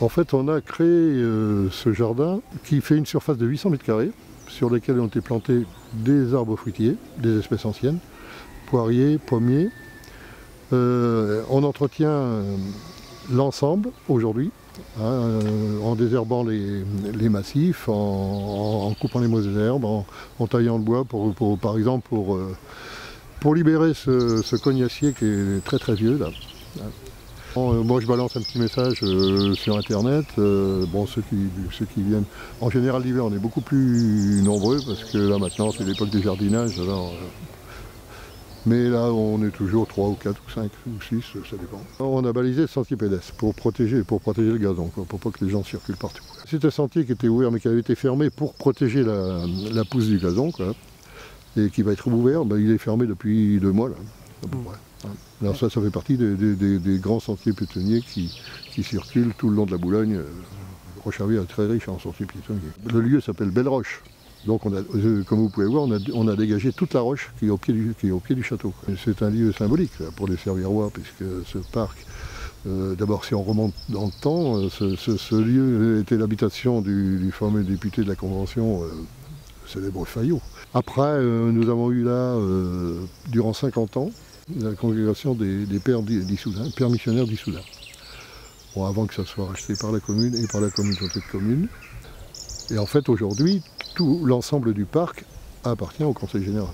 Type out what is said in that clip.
En fait, on a créé ce jardin qui fait une surface de 800 mètres carrés sur lesquels ont été plantés des arbres fruitiers, des espèces anciennes, poiriers, pommiers. On entretient l'ensemble aujourd'hui, en désherbant les massifs, en coupant les mauvaises herbes, en taillant le bois par exemple pour libérer ce cognacier qui est très très vieux là. Moi je balance un petit message sur internet, bon, ceux qui viennent, en général l'hiver on est beaucoup plus nombreux parce que là maintenant c'est l'époque du jardinage, alors, mais là on est toujours 3 ou 4 ou 5 ou 6, ça dépend. On a balisé le sentier pédestre pour protéger le gazon, quoi, pour pas que les gens circulent partout. C'est un sentier qui était ouvert mais qui avait été fermé pour protéger la pousse du gazon, quoi, et qui va être ouvert, ben, il est fermé depuis 2 mois là, à peu près. Alors ça fait partie des grands sentiers piétonniers qui circulent tout le long de la Boulogne. Rocherville est très riche en sentiers piétonniers. Le lieu s'appelle Belle Roche. Donc comme vous pouvez voir, on a dégagé toute la roche qui est au pied du château. C'est un lieu symbolique là, pour les Servirois, puisque ce parc, d'abord si on remonte dans le temps, ce lieu était l'habitation du fameux député de la Convention, célèbre Fayot. Après, nous avons eu là, durant 50 ans, la congrégation des pères d'Issoudun, pères missionnaires d'Issoudun. Bon, avant que ça soit racheté par la commune et par la communauté de communes. Et en fait, aujourd'hui, tout l'ensemble du parc appartient au Conseil général.